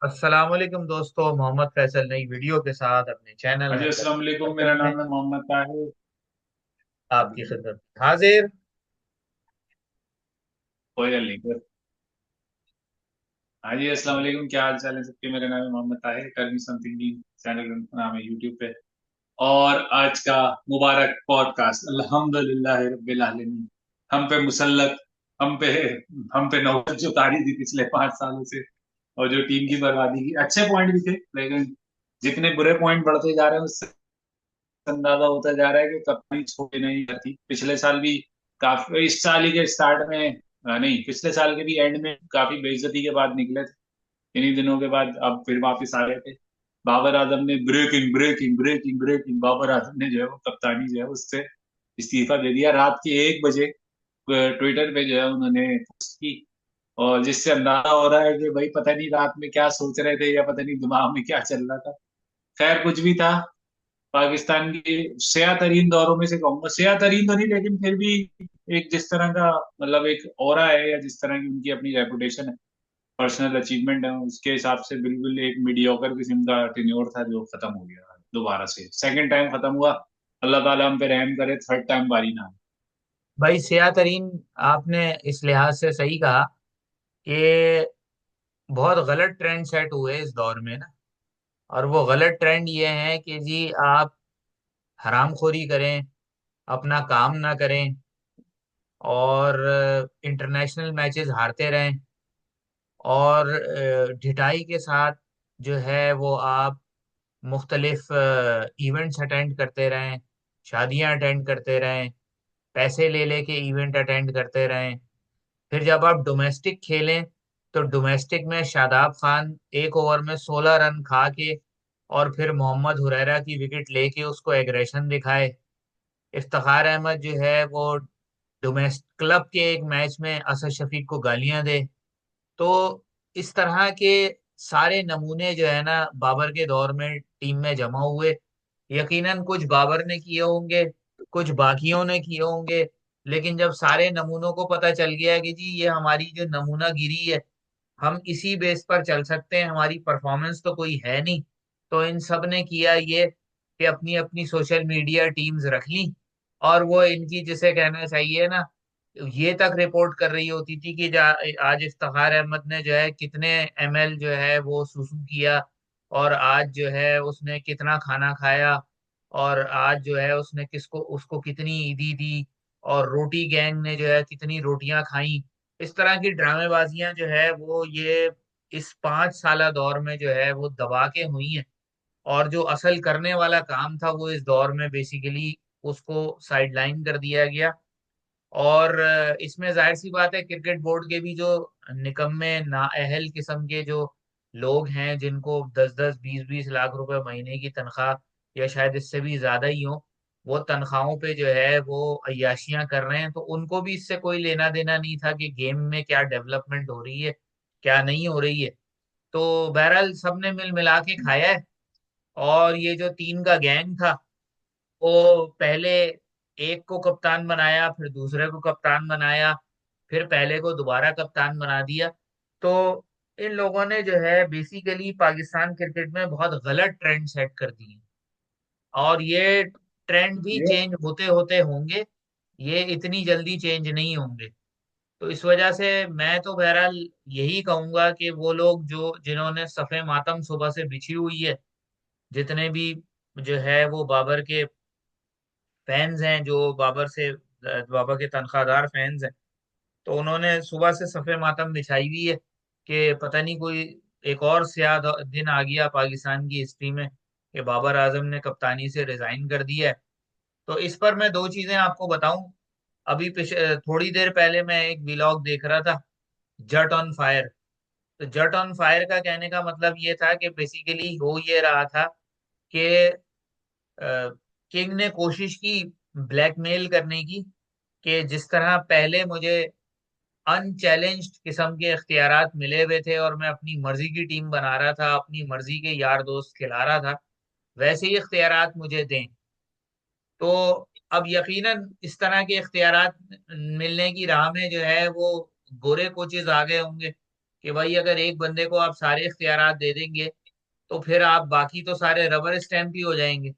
अस्सलाम वालेकुम दोस्तों, मोहम्मद फैसल नई वीडियो के साथ अपने चैनल हाँ जी, हरकत अस्सलाम वालेकुम। मेरा हरकत में नाम है मोहम्मद ताहिर। आपकी खिदमत में हाजिर। कोई गल नहीं फिर। हाँ जी, अस्सलाम वालेकुम। क्या हाल चाल है सबके? मेरा नाम है मोहम्मद ताहिर। करनी समथिंग चैनल का नाम है यूट्यूब पे। और आज का मुबारक पॉडकास्ट अल्हम्दुलिल्लाह रब्बिल आलमीन। हम पे मुसल्लत, हम पे हम पे नौबत जो तारी थी पिछले 5 सालों से, और जो टीम की बर्बादी की। अच्छे पॉइंट भी थे, लेकिन जितने बुरे पॉइंट बढ़ते जा रहे हैं उससे अंदाजा होता जा रहा है कि कप्तानी छोड़ी नहीं जाती। पिछले साल भी काफी, इस साल ही के स्टार्ट में, नहीं, पिछले साल के भी एंड में काफी बेइज्जती के बाद निकले थे। इन्हीं दिनों के बाद अब फिर वापस आ गए थे। बाबर आजम ने breaking breaking breaking breaking, Babar Azam ने जो है वो कप्तानी जो है उससे इस्तीफा दे दिया रात के 1 बजे। ट्विटर पे जो है उन्होंने पोस्ट की, और जिससे अंदाजा हो रहा है कि भाई पता नहीं रात में क्या सोच रहे थे, या पता नहीं दिमाग में क्या चल रहा था। खैर, कुछ भी था। पाकिस्तान की सया तरीन दौरों में से कहूंगा, सया तरीन तो नहीं लेकिन फिर भी एक जिस तरह का, मतलब एक ऑरा है, या जिस तरह की उनकी अपनी रेपुटेशन है, पर्सनल अचीवमेंट है, उसके हिसाब से बिल्कुल एक मीडियोकर किस्म का टेन्योर था जो खत्म हो गया। दोबारा से सेकंड टाइम खत्म हुआ। अल्लाह ताला हम पे रहम करे, थर्ड टाइम बारी ना आए। भाई सिया तरीन, आपने इस लिहाज से सही कहा कि बहुत गलत ट्रेंड सेट हुए इस दौर में ना। और वो गलत ट्रेंड ये है कि जी आप हरामखोरी करें, अपना काम ना करें और इंटरनेशनल मैचेस हारते रहें और ढिठाई के साथ जो है वो आप मुख्तलिफ इवेंट्स अटेंड करते रहें, शादियां अटेंड करते रहें, पैसे ले लेके इवेंट अटेंड करते रहें। फिर जब आप डोमेस्टिक खेलें तो डोमेस्टिक में शादाब खान एक ओवर में 16 रन खा के और फिर मोहम्मद हुरैरा की विकेट लेके उसको एग्रेशन दिखाए। इफ्तिखार अहमद जो है वो डोमेस्टिक क्लब के एक मैच में असद शफीक को गालियां दे। तो इस तरह के सारे नमूने जो है ना बाबर के दौर में टीम में जमा हुए। यकीनन कुछ बाबर ने किए होंगे, कुछ बाकियों ने किए होंगे, लेकिन जब सारे नमूनों को पता चल गया कि जी ये हमारी जो नमूना गिरी है, हम इसी बेस पर चल सकते हैं, हमारी परफॉर्मेंस तो कोई है नहीं, तो इन सब ने किया ये कि अपनी अपनी सोशल मीडिया टीम्स रख ली। और वो इनकी जिसे कहना चाहिए ना, ये तक रिपोर्ट कर रही होती थी कि आज इफ्तिखार अहमद ने जो है कितने एमएल जो है वो सुसु किया, और आज जो है उसने कितना खाना खाया, और आज जो है उसने किसको उसको कितनी ईदी दी, और रोटी गैंग ने जो है कितनी रोटियां खाई। इस तरह की ड्रामेबाजियां जो है वो ये इस 5 साल दौर में जो है वो दबा के हुई हैं। और जो असल करने वाला काम था वो इस दौर में बेसिकली उसको साइडलाइन कर दिया गया। और इसमें जाहिर सी बात है क्रिकेट बोर्ड के भी जो निकम्मे नाअहल किस्म के जो लोग हैं, जिनको 10-10 20-20 लाख रुपए महीने की तनख्वाह या शायद इससे भी ज्यादा ही हो, वो तनख्वाहों पे जो है वो अय्याशियां कर रहे हैं, तो उनको भी इससे कोई लेना देना नहीं था कि गेम में क्या डेवलपमेंट हो रही है, क्या नहीं हो रही है। तो बहरहाल सबने मिल मिला के खाया है। और ये जो तीन का गैंग था, वो पहले एक को कप्तान बनाया, फिर दूसरे को कप्तान बनाया, फिर पहले को दोबारा कप्तान बना दिया। तो इन लोगों ने जो है बेसिकली पाकिस्तान क्रिकेट में बहुत गलत ट्रेंड सेट कर दिए। और ये ट्रेंड भी ये चेंज होते होते होंगे, ये इतनी जल्दी चेंज नहीं होंगे। तो इस वजह से मैं तो बहरहाल यही कहूंगा कि वो लोग जो जिन्होंने सफ़े मातम सुबह से बिछी हुई है, जितने भी जो है वो बाबर के फैंस हैं, जो बाबर के तनख्वाहदार फैंस हैं, तो उन्होंने सुबह से सफे मातम बिछाई हुई है कि पता नहीं कोई एक और स्याह दिन आ गया पाकिस्तान की हिस्ट्री में कि बाबर आजम ने कप्तानी से रिजाइन कर दिया है। तो इस पर मैं दो चीजें आपको बताऊं। अभी थोड़ी देर पहले मैं एक व्लॉग देख रहा था, जट ऑन फायर। तो जट ऑन फायर का कहने का मतलब ये था कि बेसिकली हो ये रहा था कि किंग ने कोशिश की ब्लैकमेल करने की, कि जिस तरह पहले मुझे अनचैलेंज्ड किस्म के इख्तियारात मिले हुए थे और मैं अपनी मर्जी की टीम बना रहा था, अपनी मर्जी के यार दोस्त खिला रहा था, वैसे ही इख्तियारात मुझे दें। तो अब यकीनन इस तरह के इख्तियारात मिलने की राह में जो है वो गोरे कोचेज आ गए होंगे कि भाई अगर एक बंदे को आप सारे इख्तियारात दे देंगे तो फिर आप बाकी तो सारे रबर स्टैंप ही हो जाएंगे।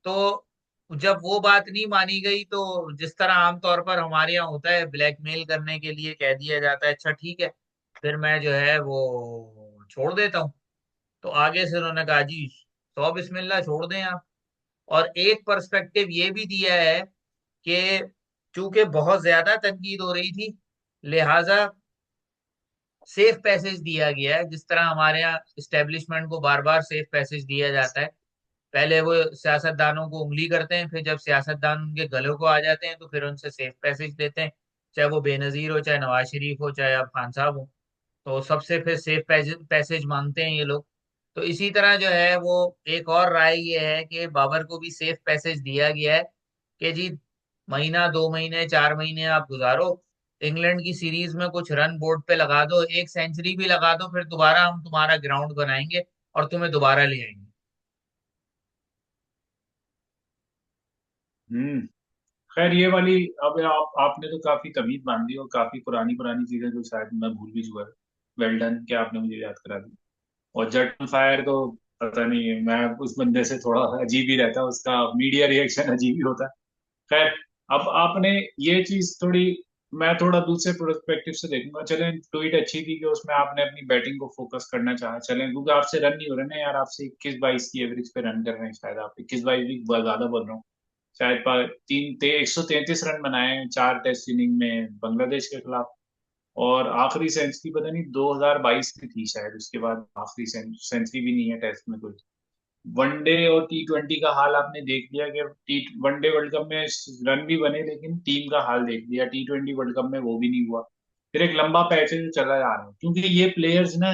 तो जब वो बात नहीं मानी गई तो जिस तरह आमतौर पर हमारे यहाँ होता है, ब्लैकमेल करने के लिए कह दिया जाता है अच्छा ठीक है, फिर मैं जो है वो छोड़ देता हूँ। तो आगे से उन्होंने कहा जी सौ बिस्मिल्लाह छोड़ दें आप। और एक पर्सपेक्टिव ये भी दिया है कि चूंकि बहुत ज्यादा तनकीद हो रही थी, लिहाजा सेफ पैसेज दिया गया है। जिस तरह हमारे यहाँ इस्टेब्लिशमेंट को बार बार सेफ पैसेज दिया जाता है, पहले वो सियासतदानों को उंगली करते हैं, फिर जब सियासतदान उनके गलों को आ जाते हैं तो फिर उनसे सेफ पैसेज देते हैं, चाहे वो बेनजीर हो, चाहे नवाज शरीफ हो, चाहे अब खान साहब हो। तो सबसे फिर सेफ पैसेज मांगते हैं ये लोग। तो इसी तरह जो है वो एक और राय ये है कि बाबर को भी सेफ पैसेज दिया गया है कि जी महीना, 2 महीने, 4 महीने आप गुजारो, इंग्लैंड की सीरीज में कुछ रन बोर्ड पे लगा दो, एक सेंचुरी भी लगा दो, फिर दोबारा हम तुम्हारा ग्राउंड बनाएंगे और तुम्हें दोबारा ले आएंगे। हम्म। खैर ये वाली, अब आपने तो काफी तमीज बांध दी और काफी पुरानी पुरानी चीजें जो शायद मैं भूल भी चुका। वेल डन कि आपने मुझे याद करा दी। और जट ऑन फायर तो पता नहीं, मैं उस बंदे से थोड़ा अजीब ही रहता है, उसका मीडिया रिएक्शन अजीब ही होता है। खैर, अब आपने ये चीज थोड़ी, मैं थोड़ा दूसरे प्रोस्पेक्टिव से देखूंगा। चलें, ट्वीट अच्छी थी कि उसमें आपने अपनी बैटिंग को फोकस करना चाहा। चलें, क्योंकि आपसे रन नहीं हो रहे ना यार, आपसे 21-22 की एवरेज पे रन कर रहे हैं, शायद आप 21-22 भी बहुत ज्यादा बोल रहा हूँ। शायद 133 रन बनाए हैं 4 टेस्ट इनिंग में बांग्लादेश के खिलाफ। और आखिरी सेंचुरी पता नहीं 2022 में थी शायद, उसके बाद आखिरी सेंचुरी भी नहीं है टेस्ट में कोई। वनडे और T20 का हाल आपने देख लिया कि टी वनडे वर्ल्ड कप में रन भी बने, लेकिन टीम का हाल देख लिया, T20 वर्ल्ड कप में वो भी नहीं हुआ। फिर एक लंबा पैच है जो चला जा रहा है, क्योंकि ये प्लेयर्स ना,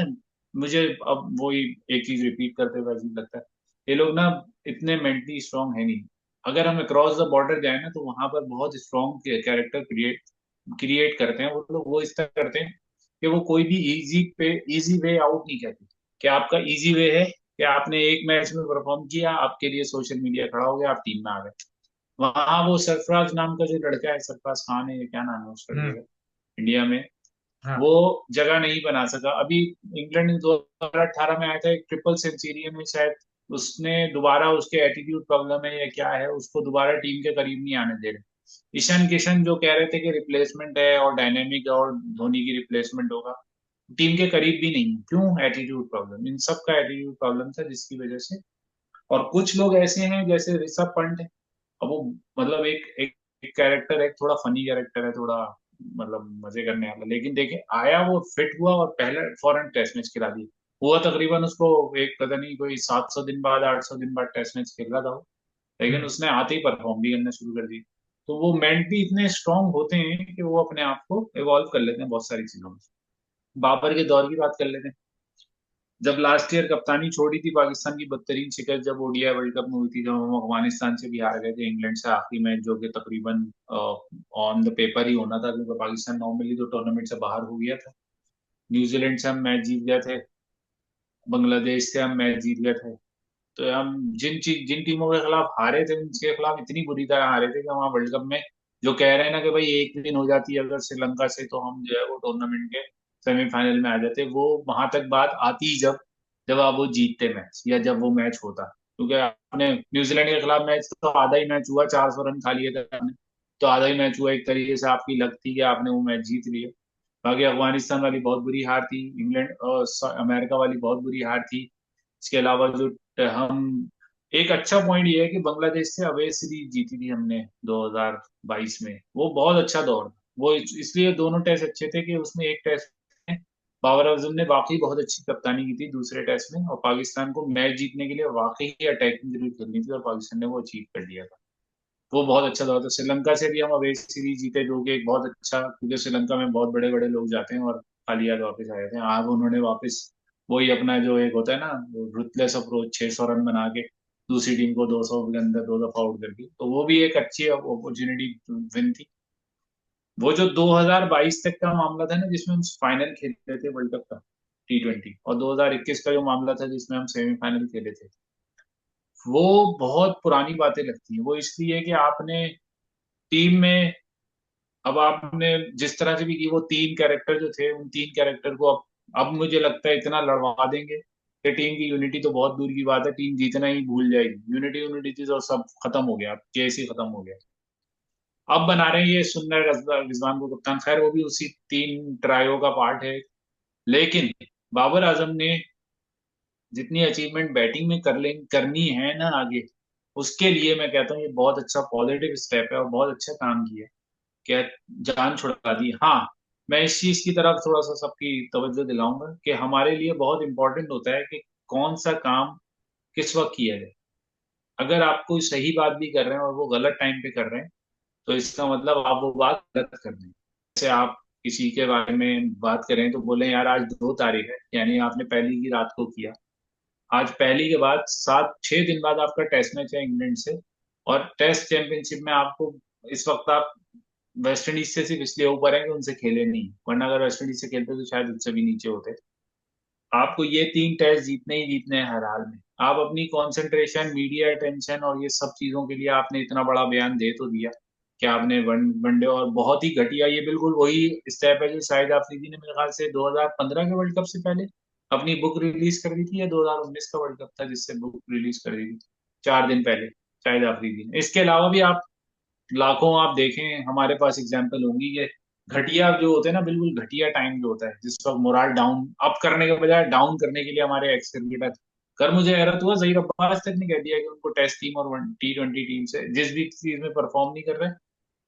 मुझे अब वही एक चीज रिपीट करते हुए अजीब लगता है, ये लोग ना इतने मेंटली स्ट्रांग है नहीं। अगर हम अक्रॉस द बॉर्डर जाए ना, तो वहां पर बहुत स्ट्रांग कैरेक्टर क्रिएट क्रिएट करते हैं वो लोग। वो इस तरह करते हैं कि वो कोई भी इजी वे आउट नहीं कहते, कि आपका इजी वे है कि आपने एक मैच में परफॉर्म किया, आपके लिए सोशल मीडिया खड़ा हो गया, आप टीम में आ गए। वहां वो सरफराज नाम का जो लड़का है, सरफराज खान है, क्या नाम है उस लड़के हम्म। का, इंडिया में, हाँ। वो जगह नहीं बना सका। अभी इंग्लैंड ने 2018 में आया था, एक ट्रिपल सेंचुरियन में शायद, उसने दोबारा, उसके एटीट्यूड प्रॉब्लम है या क्या है, उसको दोबारा टीम के करीब नहीं आने दे रहे। ईशान किशन जो कह रहे थे कि रिप्लेसमेंट है और डायनेमिक है और धोनी की रिप्लेसमेंट होगा, टीम के करीब भी नहीं। क्यों? एटीट्यूड प्रॉब्लम, इन सब का एटीट्यूड प्रॉब्लम था जिसकी वजह से। और कुछ लोग ऐसे हैं जैसे ऋषभ पंत है, अब वो, मतलब एक कैरेक्टर है, थोड़ा फनी कैरेक्टर है, थोड़ा मतलब मजे करने वाला, लेकिन देखे आया वो फिट हुआ और पहले फौरन टेस्ट मैच खिला दिया। हुआ तकरीबन उसको एक, पता नहीं कोई 700 दिन बाद, 800 दिन बाद टेस्ट मैच खेल रहा था वो, लेकिन हम्म। उसने आते ही परफॉर्म भी करना शुरू कर दी। तो वो मेंटली इतने स्ट्रांग होते हैं कि वो अपने आप को इवॉल्व कर लेते हैं बहुत सारी चीजों में। बाबर के दौर की बात कर लेते हैं। जब लास्ट ईयर कप्तानी छोड़ी थी, पाकिस्तान की बदतरीन शिकस्त जब ओडीआई वर्ल्ड कप में हुई थी, जब हम अफगानिस्तान से भी हार गए थे, इंग्लैंड से आखिरी मैच, जो कि तकरीबन ऑन द पेपर ही होना था, क्योंकि पाकिस्तान नॉर्मली तो टूर्नामेंट से बाहर हो गया था। न्यूजीलैंड से हम मैच जीत गए थे, बांग्लादेश से हम मैच जीत गए थे। तो हम जिन टीमों के खिलाफ हारे थे, उनके खिलाफ इतनी बुरी तरह हारे थे कि वहाँ वर्ल्ड कप में, जो कह रहे हैं ना कि भाई एक दिन हो जाती है अगर श्रीलंका से, तो हम जो है वो टूर्नामेंट के सेमीफाइनल में आ जाते, वो वहां तक बात आती ही जब जब आप वो जीतते मैच, या जब वो मैच होता। क्योंकि आपने न्यूजीलैंड के खिलाफ मैच, तो आधा ही मैच हुआ, 400 रन खा लिए थे आपने, तो आधा ही मैच हुआ, एक तरीके से आपकी लक थी कि आपने वो मैच जीत लिया। बाकी अफगानिस्तान वाली बहुत बुरी हार थी, इंग्लैंड और अमेरिका वाली बहुत बुरी हार थी। इसके अलावा जो हम, एक अच्छा पॉइंट ये है कि बांग्लादेश से अवे सीरीज जीती थी हमने 2022 में, वो बहुत अच्छा दौर था। वो इसलिए दोनों टेस्ट अच्छे थे कि उसमें एक टेस्ट में बाबर आजम ने वाकई बहुत अच्छी कप्तानी की थी दूसरे टेस्ट में, और पाकिस्तान को मैच जीतने के लिए वाकई अटैकिंग जरूर खेलनी थी, और पाकिस्तान ने वो अचीव कर लिया था। वो बहुत अच्छा दौर था। श्रीलंका से भी हम अवे सीरीज जीते, जो कि एक बहुत अच्छा, क्योंकि श्रीलंका में बहुत बड़े बड़े लोग जाते हैं और खाली हाथ वापस आए थे। आज उन्होंने वापस वही अपना जो एक होता है ना, रुथलेस अप्रोच, 600 रन बना के दूसरी टीम को 200 के अंदर 2 दफा आउट कर दी, तो वो भी एक अच्छी अपॉर्चुनिटी विन थी। वो जो 2022 तक का मामला था ना, जिसमें हम फाइनल खेले थे वर्ल्ड कप का T20, और 2021 का जो मामला था जिसमें हम सेमीफाइनल खेले थे, वो बहुत पुरानी बातें लगती हैं। वो इसलिए कि आपने टीम में, अब आपने जिस तरह से भी की, वो तीन कैरेक्टर जो थे, उन तीन कैरेक्टर को अब अब मुझे लगता है इतना लड़वा देंगे कि टीम की यूनिटी तो बहुत दूर की बात है, टीम जीतना ही भूल जाएगी। यूनिटी यूनिटी तो सब खत्म हो गया, केस ही खत्म हो गया। अब बना रहे हैं ये सुंदर रिजवान को कप्तान, खैर वो भी उसी तीन ट्रायो का पार्ट है। लेकिन बाबर आजम ने जितनी अचीवमेंट बैटिंग में करनी है ना आगे, उसके लिए मैं कहता हूँ ये बहुत अच्छा पॉजिटिव स्टेप है और बहुत अच्छा काम किया। क्या जान छुड़ा दी। हाँ, मैं इस चीज की तरफ थोड़ा सा सबकी तवज्जो दिलाऊंगा कि हमारे लिए बहुत इंपॉर्टेंट होता है कि कौन सा काम किस वक्त किया जाए। अगर आप कोई सही बात भी कर रहे हैं और वो गलत टाइम पे कर रहे हैं, तो इसका मतलब आप वो बात गलत कर रहे हैं। जैसे आप किसी के बारे में बात करें तो बोले यार आज 2 तारीख है, यानी आपने पहली की रात को किया। आज पहली के बाद 7-6 दिन बाद आपका टेस्ट मैच है इंग्लैंड से, और टेस्ट चैंपियनशिप में आपको इस वक्त आप वेस्ट इंडीज से सिर्फ इसलिए ऊपर है कि उनसे खेले नहीं, वरना अगर वेस्ट इंडीज से खेलते तो शायद उससे भी नीचे होते। आपको ये 3 टेस्ट जीतने ही जीतने हैं हर हाल में। आप अपनी कंसंट्रेशन, मीडिया अटेंशन और ये सब चीजों के लिए आपने इतना बड़ा बयान दे तो दिया कि आपने वनडे, और बहुत ही घटिया, ये बिल्कुल वही स्टेप है जो शाहिद अफरीदी ने मेरे ख्याल से 2015 के वर्ल्ड कप से पहले अपनी बुक रिलीज कर दी थी, या 2019 का वर्ल्ड कप था जिससे बुक रिलीज कर दी थी 4 दिन पहले शाहिद अफरीदी ने। इसके अलावा भी आप लाखों आप देखें हमारे पास एग्जाम्पल होंगी कि घटिया जो होते हैं ना, बिल्कुल घटिया टाइम जो होता है जिस वक्त मोराल डाउन अप करने के बजाय डाउन करने के लिए हमारे एक्स क्रिकेटर, कर मुझे हैरत हुआ जहीर अब्बास तक ने कह दिया कि उनको टेस्ट टीम और T20 टीम से, जिस भी चीज में परफॉर्म नहीं कर रहे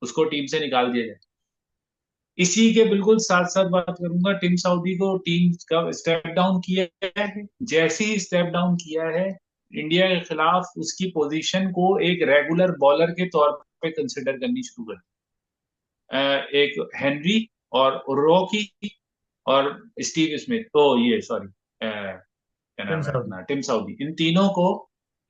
उसको टीम से निकाल दिया जाए। इसी के बिल्कुल साथ साथ बात करूंगा, टिम साउदी को टीम का स्टेप डाउन किया है। जैसे ही स्टेप डाउन किया है इंडिया के खिलाफ, उसकी पोजीशन को एक रेगुलर बॉलर के तौर पे कंसिडर करनी शुरू कर एक हेनरी और रॉकी और स्टीव स्मिथ, तो ये सॉरी क्या टिम नाम है साउदी। अपना, टिम साउदी, इन तीनों को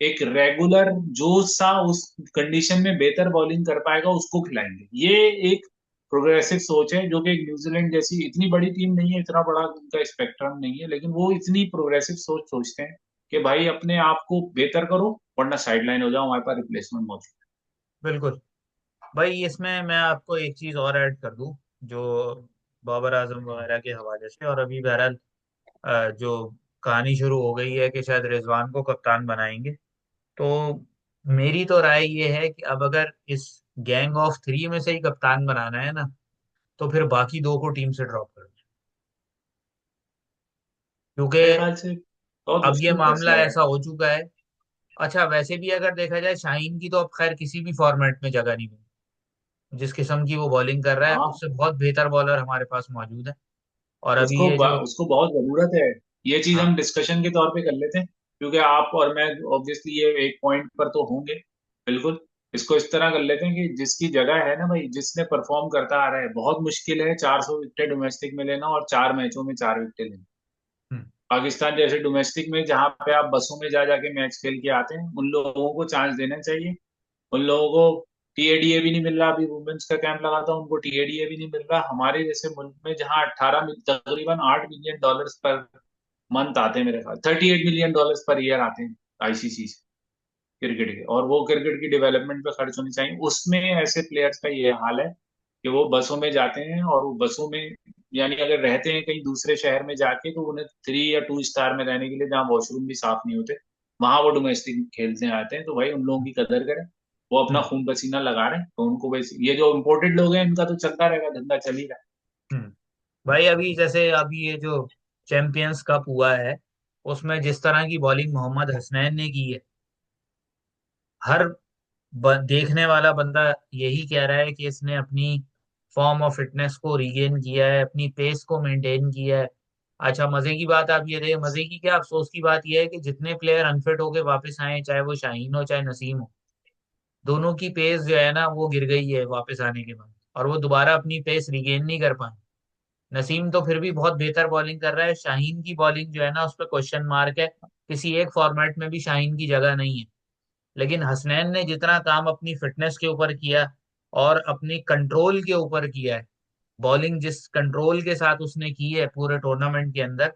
एक रेगुलर जो सा उस कंडीशन में बेहतर बॉलिंग कर पाएगा उसको खिलाएंगे। ये एक प्रोग्रेसिव सोच है जो कि एक न्यूजीलैंड जैसी इतनी बड़ी टीम नहीं है, इतना बड़ा उनका स्पेक्ट्रम नहीं है, लेकिन वो इतनी प्रोग्रेसिव सोच सोचते हैं कि भाई अपने आप को बेहतर करो वरना साइडलाइन हो जाओ, हमारे पास रिप्लेसमेंट मौजूद बिल्कुल। भाई इसमें मैं आपको एक चीज और ऐड कर दूं, जो बाबर आजम वगैरह के हवाले से, और अभी बहरहाल जो कहानी शुरू हो गई है कि शायद रिजवान को कप्तान बनाएंगे, तो मेरी तो राय ये है कि अब अगर इस गैंग ऑफ थ्री में से ही कप्तान बनाना है ना, तो फिर बाकी दो को टीम से ड्रॉप कर दो। क्योंकि है। मेरे ख्याल से बहुत अब ये मुश्किल मामला फैसला है। ऐसा हो चुका है। अच्छा, वैसे भी अगर देखा जाए, शाहीन की तो अब खैर किसी भी फॉर्मेट में जगह नहीं मिली। जिस किस्म की वो बॉलिंग कर रहा है, हाँ, उससे बहुत बेहतर बॉलर हमारे पास मौजूद है। और अभी उसको ये जो, उसको बहुत जरूरत है। ये चीज हाँ, हम डिस्कशन के तौर पे कर लेते हैं, क्योंकि आप और मैं ऑब्वियसली ये एक पॉइंट पर तो होंगे बिल्कुल। इसको इस तरह कर लेते हैं कि जिसकी जगह है ना भाई, जिसने परफॉर्म करता आ रहा है, बहुत मुश्किल है 400 विकेट डोमेस्टिक में लेना और 4 मैचों में 4 विकेट लेना। हम्म, पाकिस्तान जैसे डोमेस्टिक में जहाँ पे आप बसों में जा जाके मैच खेल के आते हैं, उन लोगों को चांस देना चाहिए। उन लोगों को टीएडीए भी नहीं मिल रहा, अभी वुमेन्स का कैंप लगा था उनको टीएडीए भी नहीं मिल रहा। हमारे जैसे मुल्क में जहाँ तकरीबन $8 मिलियन पर मंथ आते हैं, मेरे ख्याल $38 मिलियन पर ईयर आते हैं आईसीसी से क्रिकेट के, और वो क्रिकेट की डेवलपमेंट पे खर्च होने चाहिए, उसमें ऐसे प्लेयर्स का ये हाल है कि वो बसों में जाते हैं, और वो बसों में, यानी अगर रहते हैं कहीं दूसरे शहर में जाके, तो उन्हें 3 या 2 स्टार में रहने के लिए जहाँ वॉशरूम भी साफ नहीं होते, वहां वो डोमेस्टिक खेलते आते हैं। तो भाई उन लोगों की कदर करें, वो अपना हम्म, खून पसीना लगा रहे हैं, तो उनको वैसे, ये जो इम्पोर्टेड लोग हैं इनका तो चलता रहेगा, धंधा चल ही रहा हम्म। भाई अभी जैसे अभी ये जो चैंपियंस कप हुआ है, उसमें जिस तरह की बॉलिंग मोहम्मद हसनैन ने की है, हर देखने वाला बंदा यही कह रहा है कि इसने अपनी फॉर्म ऑफ फिटनेस को रिगेन किया है, अपनी पेस को मेंटेन किया है। अच्छा, मजे की बात आप ये देखिए, मजे की क्या अफसोस की बात यह है कि जितने प्लेयर अनफिट होके वापस आए, चाहे वो शाहीन हो चाहे नसीम हो, दोनों की पेस जो है ना वो गिर गई है वापस आने के बाद, और वो दोबारा अपनी पेस रिगेन नहीं कर पाए। नसीम तो फिर भी बहुत बेहतर बॉलिंग कर रहा है, शाहीन की बॉलिंग जो है ना उस पर क्वेश्चन मार्क है। किसी एक फॉर्मेट में भी शाहीन की जगह नहीं है। लेकिन हसनैन ने जितना काम अपनी फिटनेस के ऊपर किया और अपनी कंट्रोल के ऊपर किया है, बॉलिंग जिस कंट्रोल के साथ उसने की है पूरे टूर्नामेंट के अंदर,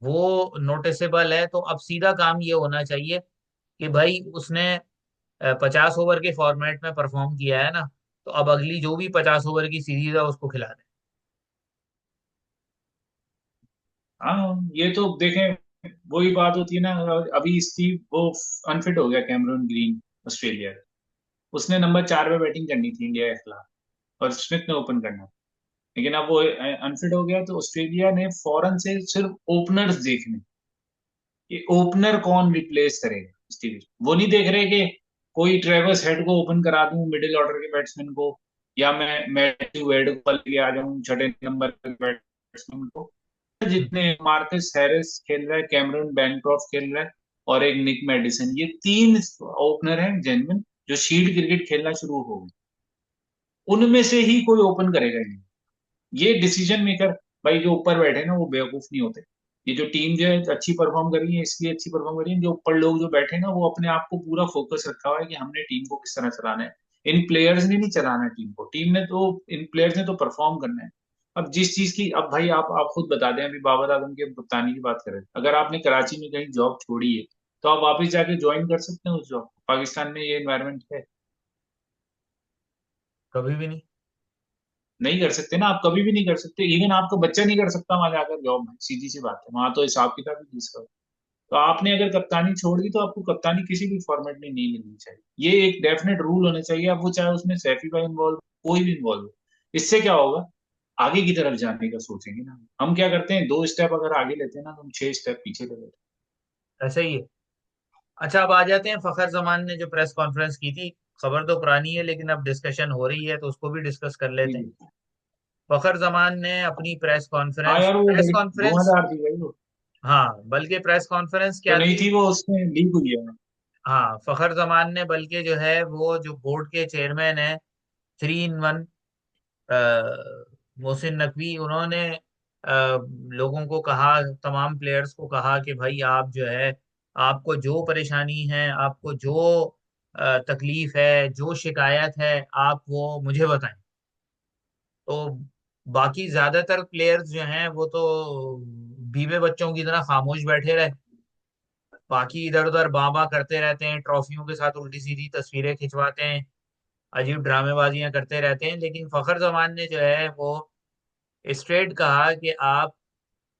वो नोटिसेबल है। तो अब सीधा काम ये होना चाहिए कि भाई उसने 50 ओवर के फॉर्मेट में परफॉर्म किया है ना, तो अब अगली जो भी 50 ओवर की सीरीज है उसको खिला दे। हाँ, ये तो देखें, वही बात होती है ना। अभी स्टीव वो अनफिट हो गया, कैमरून ग्रीन, ऑस्ट्रेलिया। उसने नंबर 4 पे बैटिंग करनी थी इंडिया के खिलाफ, और स्मिथ ने ओपन करना था। लेकिन अब वो अनफिट हो गया, तो ऑस्ट्रेलिया ने फौरन से सिर्फ ओपनर्स देखने, कि ओपनर कौन रिप्लेस करेगा स्टीव। वो नहीं देख रहे कि कोई ट्रेवर्स हेड को ओपन करा दूं, मिडिल ऑर्डर के बैट्समैन को, या मैं मैथ्यू वेड को लेके आ जाऊं छठे नंबर के बैट्समैन को। जितने मार्कस हैरिस खेल रहा है, कैमरन बैनक्रॉफ्ट खेल रहा है, और एक निक मेडिसन, ये 3 ओपनर हैं जेन्युइन, जो शील्ड क्रिकेट खेलना शुरू हो गए। उनमें से ही कोई ओपन करेगा ही नहीं। ये डिसीजन मेकर, भाई जो ऊपर बैठे हैं ना, वो बेवकूफ नहीं होते। ये जो टीम जो है अच्छी परफॉर्म कर रही है, इसलिए अच्छी परफॉर्म कर रही है। जो ऊपर लोग जो बैठे हैं ना, वो अपने आप को पूरा फोकस रखा हुआ है कि हमने टीम को किस तरह चलाना है। इन प्लेयर्स ने नहीं चलाना है टीम को, टीम ने तो, इन प्लेयर्स ने तो परफॉर्म करना है। अब जिस चीज की, अब भाई आप खुद बता दें, अभी बाबर आजम की कप्तानी की बात करें, अगर आपने कराची में कहीं जॉब छोड़ी है, तो आप वापस जाके ज्वाइन कर सकते हैं उस जॉब। पाकिस्तान में ये एनवायरमेंट है? कभी भी नहीं। नहीं कर सकते ना, आप कभी भी नहीं कर सकते। इवन आपका बच्चा नहीं कर सकता वहां जाकर जॉब में, सीधी सी बात है, वहां तो हिसाब किताब ही जिसका। तो आपने अगर कप्तानी छोड़ दी, तो आपको कप्तानी किसी भी फॉर्मेट में नहीं मिलनी चाहिए। ये एक डेफिनेट रूल होना चाहिए। अब वो चाहे उसमें सैफी भाई इन्वॉल्व, कोई भी इन्वॉल्व हो। इससे क्या होगा, आगे की तरफ जाने का सोचेंगे ना। हम क्या करते हैं, 2 स्टेप अगर आगे लेते हैं ना, तो हम 6 स्टेप पीछे ले लेते हैं। ऐसा ही है। अच्छा, अब आ जाते हैं फखर जमान ने जो प्रेस कॉन्फ्रेंस की थी। खबर तो पुरानी है, लेकिन अब डिस्कशन हो रही है तो उसको भी डिस्कस कर जी लेते हैं। जी। फखर जमान ने अपनी हाँ यार, वो प्रेस बड़ी कॉन्फ्रेंस, धुआंधार थी भाई वो। हाँ बल्कि प्रेस कॉन्फ्रेंस जो क्या नहीं थी। थी, वो उसमें लीक हुई है। हाँ, फखर जमान ने बल्कि जो है वो जो बोर्ड के चेयरमैन है, 3 in 1, मोहसिन नकवी, उन्होंने लोगों को कहा, तमाम प्लेयर्स को कहा कि भाई आप जो है, आपको जो परेशानी है, आपको जो तकलीफ है, जो शिकायत है, आप वो मुझे बताएं। तो बाकी ज्यादातर प्लेयर्स जो हैं वो तो बीवे बच्चों की तरह खामोश बैठे रहे। बाकी इधर उधर बाबा करते रहते हैं, ट्रॉफियों के साथ उल्टी सीधी तस्वीरें खिंचवाते हैं, अजीब ड्रामेबाजियां करते रहते हैं। लेकिन फखर जमान ने जो है वो स्ट्रेट कहा कि आप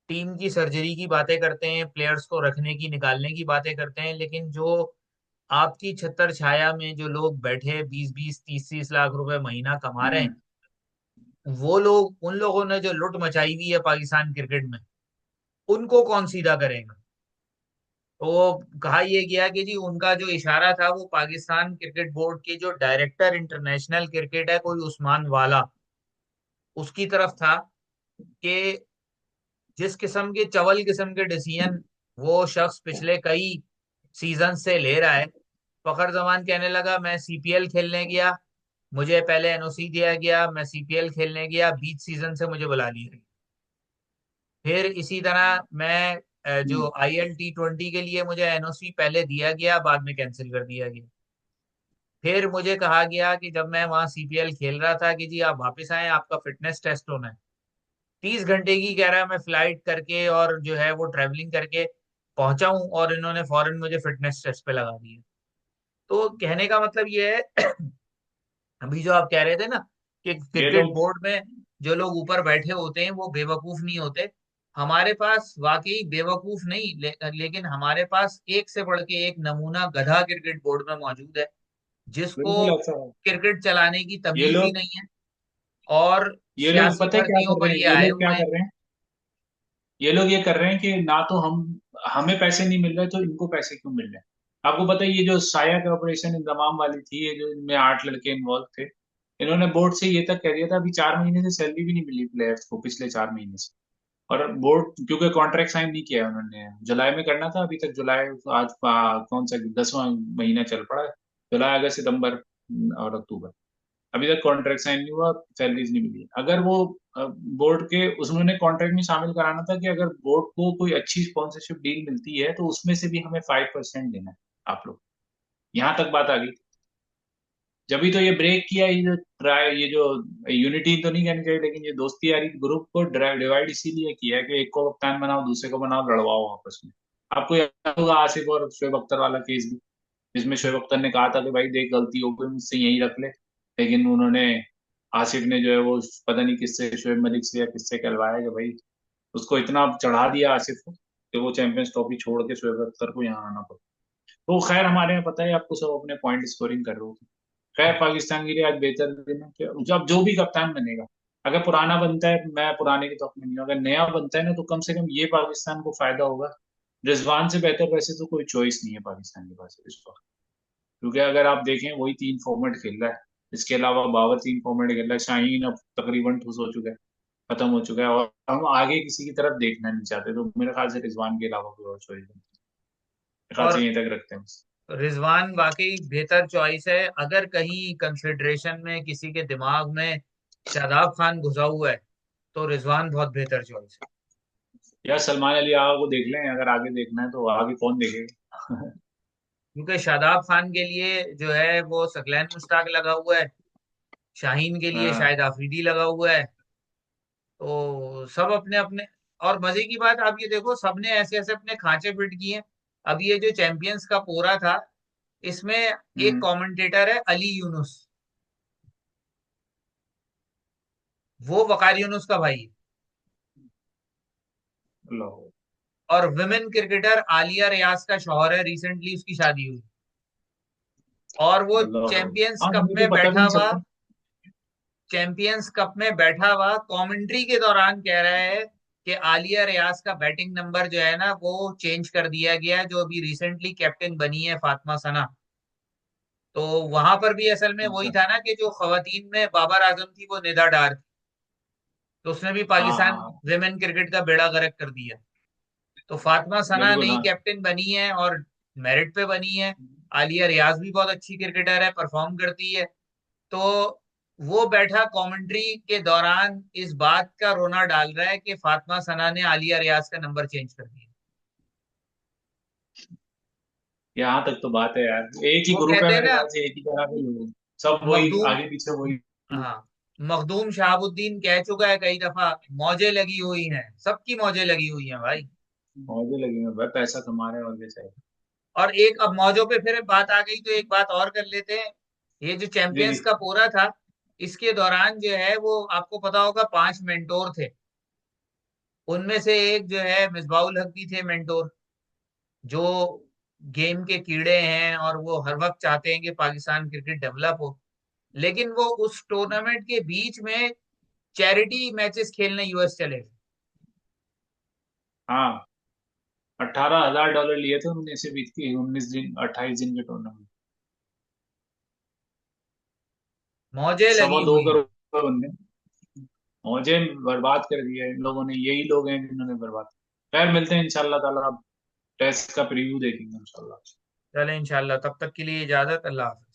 टीम की सर्जरी की बातें करते हैं, प्लेयर्स को रखने की, निकालने की बातें करते हैं, लेकिन जो आपकी छत्तर छाया में जो लोग बैठे 20-20, 30-30 लाख रुपए महीना कमा रहे हैं, हम्म। वो लोग, उन लोगों ने जो लुट मचाई हुई है पाकिस्तान क्रिकेट में, उनको कौन सीधा करेगा। तो कहा यह गया कि जी उनका जो इशारा था वो पाकिस्तान क्रिकेट बोर्ड के जो डायरेक्टर इंटरनेशनल क्रिकेट है, कोई उस्मान वाला, उसकी तरफ था कि जिस किस्म के चवल किस्म के डिसीजन वो शख्स पिछले कई सीजन से ले रहा है। फखर जमान कहने लगा, मैं सीपीएल खेलने गया, मुझे पहले एनओसी दिया गया, मैं सीपीएल खेलने गया, बीच सीजन से मुझे बुला लिया गया। फिर इसी तरह मैं जो हम्म। IL T20 के लिए मुझे एनओसी पहले दिया गया, बाद में कैंसिल कर दिया गया। फिर मुझे कहा गया कि जब मैं वहां सीपीएल खेल रहा था कि जी आप वापस आए, आपका फिटनेस टेस्ट होना है। 30 घंटे की कह रहा है मैं फ्लाइट करके और जो है वो ट्रेवलिंग करके पहुंचा हूं, और इन्होंने फौरन मुझे फिटनेस टेस्ट पे लगा दिया। तो कहने का मतलब ये है, अभी जो आप कह रहे थे ना कि ये क्रिकेट लोग बोर्ड में जो लोग ऊपर बैठे होते हैं वो बेवकूफ नहीं होते। हमारे पास वाकई बेवकूफ नहीं, लेकिन हमारे पास एक से बढ़ के एक नमूना गधा क्रिकेट बोर्ड में मौजूद है, जिसको बिल्कुल ऐसा है। क्रिकेट चलाने की ये तमीज भी लोग नहीं है, और ये लोग सियासी पता है क्या भर्तियों कर पर रहे हैं, ये ये आए लोग क्या हुए हैं। कर रहे हैं। ये लोग ये कर रहे हैं कि ना तो हमें पैसे नहीं मिल रहे, तो इनको पैसे क्यों मिल रहे हैं। आपको पता है, ये जो साया कॉर्पोरेशन इंतजाम वाली थी, ये जो इनमें 8 लड़के इन्वॉल्व थे, इन्होंने बोर्ड से ये तक कह दिया था, अभी 4 महीने से सैलरी भी नहीं मिली प्लेयर्स को, पिछले 4 महीने से। और बोर्ड, क्योंकि कॉन्ट्रैक्ट साइन नहीं किया है उन्होंने, जुलाई में करना था, अभी तक जुलाई, आज कौन सा 10वां महीना चल पड़ा है, जुलाई, अगस्त, सितंबर और अक्टूबर, अभी तक कॉन्ट्रैक्ट साइन नहीं हुआ, सैलरीज नहीं मिली। अगर वो बोर्ड के उसने कॉन्ट्रैक्ट में शामिल कराना था कि अगर बोर्ड को कोई अच्छी स्पॉन्सरशिप डील मिलती है, तो उसमें से भी हमें 5% देना है आप लोग। यहाँ तक बात आ गई। जब भी तो ये ब्रेक किया, ये जो ट्राई, ये जो यूनिटी तो नहीं कहनी चाहिए, लेकिन ये दोस्ती यारी ग्रुप को डिवाइड इसीलिए किया है कि एक को कप्तान बनाओ, दूसरे को बनाओ, लड़वाओ आपस में। आपको याद होगा आसिफ और शोएब अख्तर वाला केस भी, जिसमें शोएब अख्तर ने कहा था कि भाई देख, गलती हो गई, मुझसे यहीं रख ले। लेकिन उन्होंने, आसिफ ने जो है वो पता नहीं किससे, शोएब मलिक से या किससे कहलवाया कि भाई उसको इतना चढ़ा दिया आसिफ को कि वो चैंपियंस ट्रॉफी छोड़ के शोएब अख्तर को यहाँ आना पड़ा। तो खैर हमारे यहाँ पता है आपको, सब अपने पॉइंट स्कोरिंग कर रहे हो। खैर पाकिस्तान के लिए आज बेहतर दिन है कि जब जो भी कप्तान बनेगा, अगर पुराना बनता है, मैं पुराने की तो नहीं हूँ, अगर नया बनता है ना तो कम से कम ये पाकिस्तान को फायदा होगा। रिजवान से बेहतर वैसे तो कोई चॉइस नहीं है पाकिस्तान के पास इस वक्त, क्योंकि अगर आप देखें वही तीन फॉर्मेट खेल रहा है। इसके अलावा बाबर तीन फॉर्मेट खेल रहा है, शाहीन अब तकरीबन ठुस हो चुका है, खत्म हो चुका है, और हम आगे किसी की तरफ देखना नहीं चाहते, तो मेरे ख्याल से रिजवान के अलावा कोई और चॉइस नहीं, मेरे ख्याल से और यहीं तक रखते हैं बस। रिजवान वाकई बेहतर चॉइस है। अगर कहीं कंसिडरेशन में किसी के दिमाग में शादाब खान घुसा हुआ है तो रिजवान बहुत बेहतर चॉइस है। यार सलमान अली आगा को देख लें, अगर आगे देखना है तो आगे कौन देखेगा। क्योंकि शादाब खान के लिए जो है वो सकलैन मुश्ताक लगा हुआ है, शाहीन के लिए हाँ। शाहिद आफरीदी लगा हुआ है। तो सब अपने अपने, और मजे की बात आप ये देखो, सबने ऐसे ऐसे अपने खांचे फिट किए हैं। अब ये जो चैंपियंस का पोरा था, इसमें एक हम्म। कमेंटेटर है अली यूनुस, वो वकार यूनुस का भाई है। लो। और विमेन क्रिकेटर आलिया रियाज का शौहर है, रिसेंटली उसकी शादी हुई। और वो लो। चैंपियंस हाँ, कप हमें तो में पता भी बैठा नहीं हुआ, चलता। चैंपियंस कप में बैठा हुआ कमेंट्री के दौरान कह रहा है कि आलिया रियाज का बैटिंग नंबर जो है ना वो चेंज कर दिया गया है, जो अभी रिसेंटली कैप्टन बनी है फातिमा सना। तो वहां पर भी असल में वही अच्छा। था ना कि जो खवातीन में बाबर आजम थी वो निदा डार थी, तो उसने भी हाँ हाँ पाकिस्तान हाँ। विमेन क्रिकेट का बेड़ा गर्क कर दिया। तो फातिमा सना बिल्कुल नई हाँ। कैप्टन बनी है और मेरिट पे बनी है। आलिया रियाज भी बहुत अच्छी क्रिकेटर है, परफॉर्म करती है। तो वो बैठा कमेंट्री के दौरान इस बात का रोना डाल रहा है कि फातिमा सना ने आलिया रियाज का नंबर चेंज कर दिया। यहाँ तक तो बात है यार, एक ही वो ग्रुप है कहते हैं मेरे ना, ख्याल से, एक ही तरह के लोग हैं। सब वही मखदूम, आगे पीछे वही। हाँ, मखदूम शहाबुद्दीन कह चुका है कई दफा, मौजें लगी हुई हैं, सबकी मौजें लगी हुई हैं भाई। मौजे लगे हैं भाई, पैसा कमा रहे हैं और क्या चाहिए। और एक अब मौजों पे फिर बात आ गई तो एक बात और कर लेते हैं। ये जो जी जी। चैंपियंस का पूरा था, इसके दौरान जो है वो आपको पता होगा 5 मेंटोर थे। उनमें से एक जो है मिसबाउल हक भी थे मेंटोर, जो गेम के कीड़े हैं और वो हर वक्त चाहते हैं कि पाकिस्तान क्रिकेट डेवलप हो। लेकिन वो उस टूर्नामेंट के बीच में चैरिटी मैचेस खेलने यूएस चले थे। हाँ, $18,000 लिए थे उनने सिर्फ इसकी 19 दिन 28 दिन के टूर्नामेंट। मौजें सवा लगी दो हुई हैं। करोड़ उनने मौजे बर्बाद कर दिया इन लोगों ने, यही लोग हैं जिन्होंने बर्बाद। खैर मिलते हैं इंशाल्लाह ताला, अब टेस्ट का प्रीव्यू देखेंगे इंशाल्लाह। चले इंशाल्लाह, तब तक के लिए इजाजत, अल्लाह हाफ़िज़।